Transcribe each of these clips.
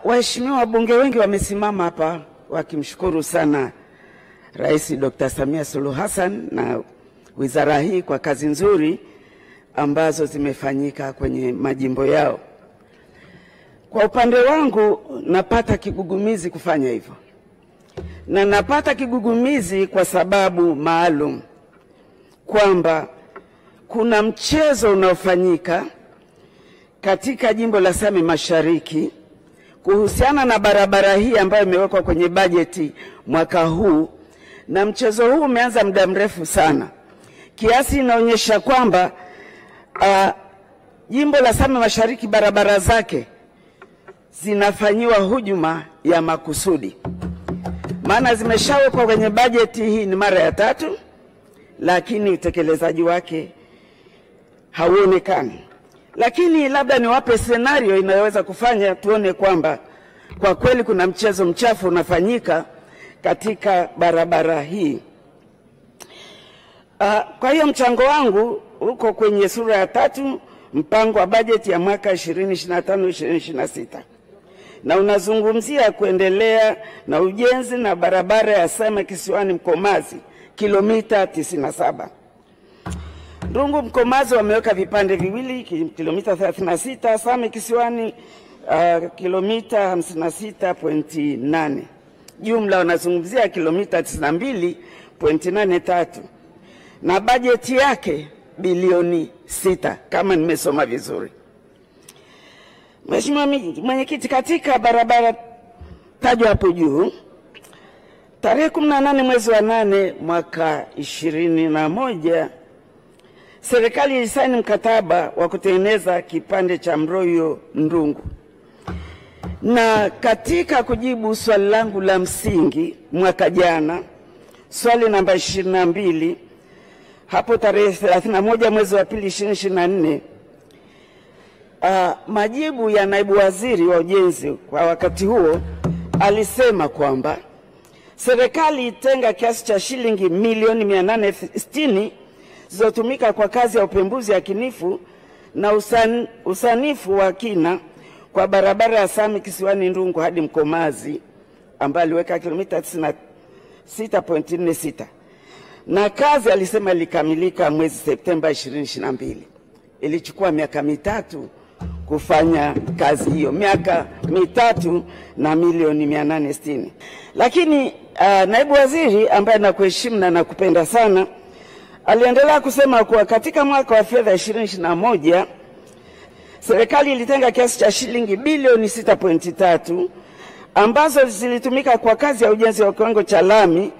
Waheshimiwa wabunge wengi wamesimama hapa wakimshukuru sana Rais Dr. Samia Suluhu Hassan na wizara hii kwa kazi nzuri ambazo zimefanyika kwenye majimbo yao. Kwa upande wangu napata kigugumizi kufanya hivyo. Na napata kigugumizi kwa sababu maalum kwamba kuna mchezo unaofanyika katika jimbo la Same Mashariki kuhusiana na barabara hii ambayo imewekwa kwenye bajeti mwaka huu, na mchezo huu umeanza muda mrefu sana. Kiasi inaonyesha kwamba jimbo la Same Mashariki barabara zake zinafanyiwa hujuma ya makusudi. Maana zimeshawekwa kwenye bajeti hii ni mara ya 3, lakini utekelezaji wake hauonekani. Lakini labda niwape scenario inayoweza kufanya tuone kwamba kwa kweli kuna mchezo mchafu unafanyika katika barabara hii. Kwa hiyo mchango wangu uko kwenye sura ya 3 mpango wa bajeti ya mwaka 2025-2026. Na unazungumzia kuendelea na ujenzi na barabara ya Same Kisiwani Mkomazi kilomita 97. Ndungu Mkomazi wameweka vipande viwili kilomita 36, Same Kisiwani kilomita 56.8. Jumla wanazungumzia kilomita 92.83. Na bajeti yake bilioni 6 kama nimesoma vizuri. Mheshimiwa Mwenyekiti, katika barabara tajwa hapo juu, tarehe 18 mwezi wa 8 mwaka 2021 serikali ilisaini mkataba wa kutengeneza kipande cha Mroyo Ndungu. Na katika kujibu swali langu la msingi mwaka jana, swali namba 22, hapo tarehe 31 mwezi wa 2 2024, majibu ya naibu waziri wa ujenzi kwa wakati huo alisema kwamba serikali itenga kiasi cha shilingi milioni 860 zilizotumika kwa kazi ya upembuzi yakinifu na usanifu wa kina kwa barabara ya Same Kisiwani Ndungu hadi Mkomazi ambayo aliweka kilomita 96.46. Na kazi alisema ilikamilika mwezi Septemba 2022. Ilichukua miaka 3 kufanya kazi hiyo, miaka 3 na milioni 860. Lakini naibu waziri ambaye nakuheshimu na nakupenda sana aliendelea kusema kuwa katika mwaka wa fedha 2021 serikali ilitenga kiasi cha shilingi bilioni 6.3 ambazo zilitumika kwa kazi ya ujenzi wa kiwango cha lami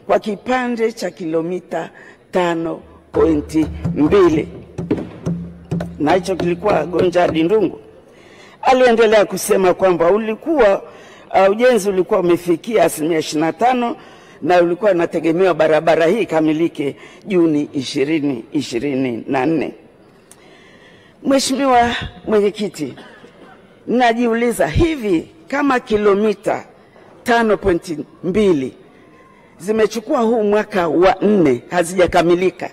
kwa kipande cha kilomita 5.2. na hicho kilikuwa Gonja hadi Ndungu. Aliendelea kusema kwamba ujenzi ulikuwa umefikia 25% na ulikuwa unategemewa barabara hii kamilike Juni 2024. Mheshimiwa Mwenyekiti, najiuliza hivi kama kilomita 5.2 zimechukua huu mwaka wa 4 hazijakamilika,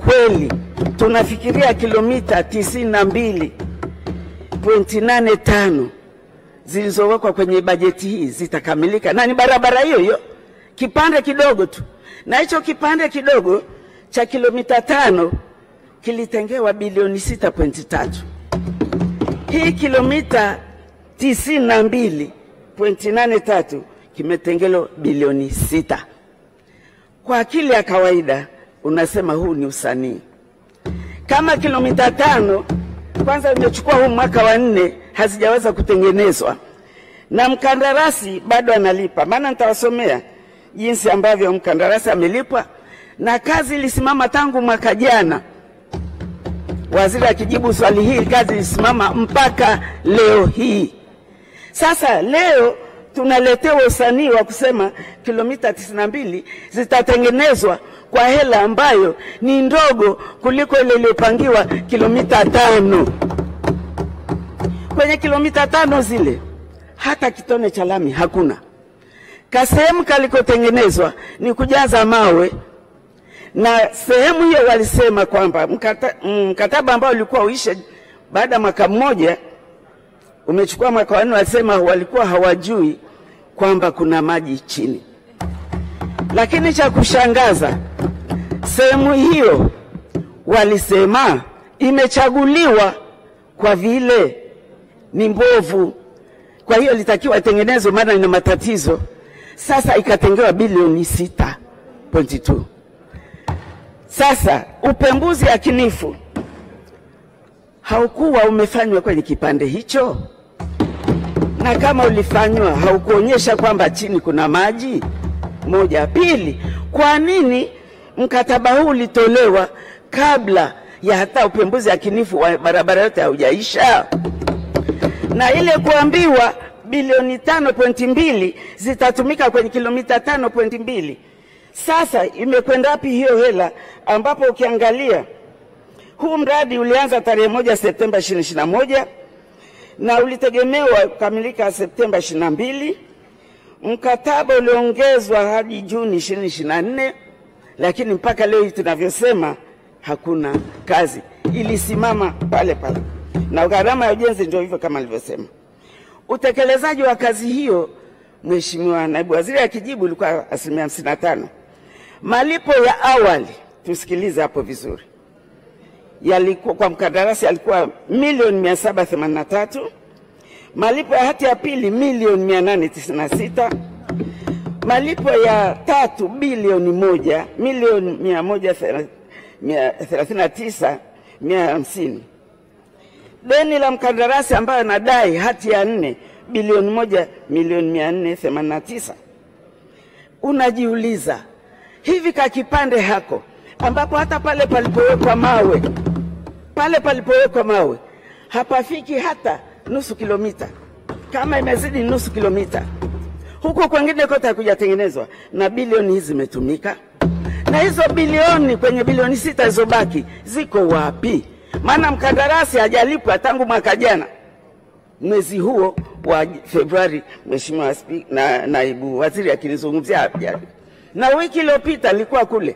kweli tunafikiria kilomita 92.85 zilizowekwa kwenye bajeti hii zitakamilika? Na ni barabara hiyo hiyo, kipande kidogo tu. Na hicho kipande kidogo cha kilomita 5 kilitengewa bilioni 6.3. Hii kilomita 92.83 kimetengelo bilioni 6. Kwa akili ya kawaida unasema huu ni usanii. Kama kilomita 5 kwanza imechukua huu mwaka wa 4 hazijaweza kutengenezwa na mkandarasi bado analipa. Maana nitawasomea jinsi ambavyo mkandarasi amelipwa, na kazi ilisimama tangu mwaka jana. Waziri akijibu swali hili, kazi ilisimama mpaka leo hii. Sasa leo tunaletewa usanii wa kusema kilomita 92 zitatengenezwa kwa hela ambayo ni ndogo kuliko ile iliyopangiwa kilomita 5. Kwenye kilomita 5 zile hata kitone cha lami hakuna. Kasehemu kalikotengenezwa ni kujaza mawe, na sehemu hiyo walisema kwamba mkataba ambao ulikuwa uishe baada ya mwaka mmoja umechukua mwaka wa 4, wasema walikuwa hawajui kwamba kuna maji chini. Lakini cha kushangaza, sehemu hiyo walisema imechaguliwa kwa vile ni mbovu, kwa hiyo litakiwa itengenezwe maana ina matatizo. Sasa ikatengewa bilioni 6.2. Sasa upembuzi yakinifu haukuwa umefanywa kwenye kipande hicho, na kama ulifanywa haukuonyesha kwamba chini kuna maji. Moja. Pili, kwa nini mkataba huu ulitolewa kabla ya hata upembuzi yakinifu wa barabara yote haujaisha? Na ile kuambiwa bilioni 5.2 zitatumika kwenye kilomita 5.2. Sasa imekwenda wapi hiyo hela, ambapo ukiangalia huu mradi ulianza tarehe 1 Septemba 2021 na ulitegemewa kukamilika Septemba 22. Mkataba uliongezwa hadi Juni 2024, lakini mpaka leo tunavyosema hakuna kazi, ilisimama pale pale. Na gharama ya ujenzi ndio hivyo kama nilivyosema. Utekelezaji wa kazi hiyo, Mheshimiwa Naibu Waziri akijibu, ulikuwa 55%. Malipo ya awali, tusikilize hapo vizuri, yalikuwa kwa mkandarasi yalikuwa milioni 783. Malipo ya hati ya pili milioni 896. Malipo ya tatu bilioni 1 milioni 139,150. Deni la mkandarasi ambayo anadai hati ya 4 bilioni 1 milioni 489. Unajiuliza, hivi ka kipande hako ambapo hata pale palipowekwa mawe hapafiki hata nusu kilomita, kama imezidi nusu kilomita, huko kwingine kote hakujatengenezwa, na bilioni hizi zimetumika. Na hizo bilioni kwenye bilioni 6 zilizobaki ziko wapi? Maana mkandarasi hajalipwa tangu mwaka jana mwezi huo wa Februari. Mheshimiwa Naibu Waziri akinizungumzia hapa, na wiki iliyopita alikuwa kule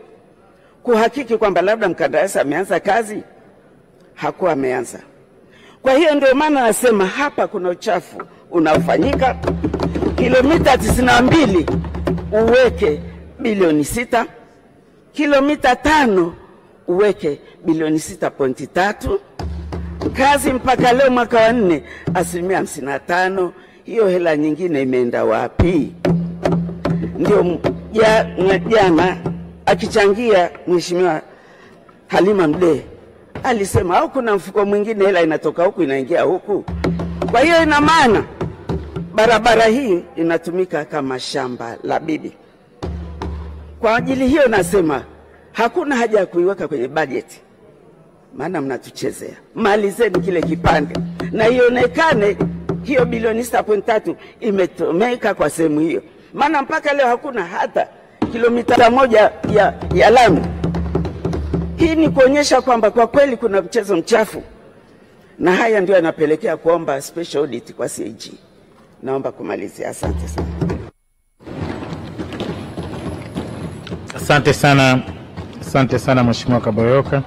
kuhakiki kwamba labda mkandarasi ameanza kazi, hakuwa ameanza. Kwa hiyo ndio maana nasema hapa kuna uchafu unaofanyika. Kilomita 92 uweke bilioni 6, kilomita 5 uweke bilioni 6.3. Kazi mpaka leo mwaka wa 4 55%. Hiyo hela nyingine imeenda wapi? Ndio jana akichangia Mheshimiwa Halima Mdee alisema au kuna mfuko mwingine hela inatoka huku inaingia huku. Kwa hiyo ina maana barabara hii inatumika kama shamba la bibi. Kwa ajili hiyo nasema hakuna haja ya kuiweka kwenye bajeti, maana mnatuchezea. Malizeni kile kipande na ionekane hiyo bilioni 6.3 imetumika kwa sehemu hiyo, maana mpaka leo hakuna hata kilomita 1 ya lami. Hii ni kuonyesha kwamba kwa kweli kuna mchezo mchafu, na haya ndio yanapelekea kuomba special audit kwa CAG. Naomba kumalizia. Asante sana. Asante sana Mheshimiwa Kabayoka.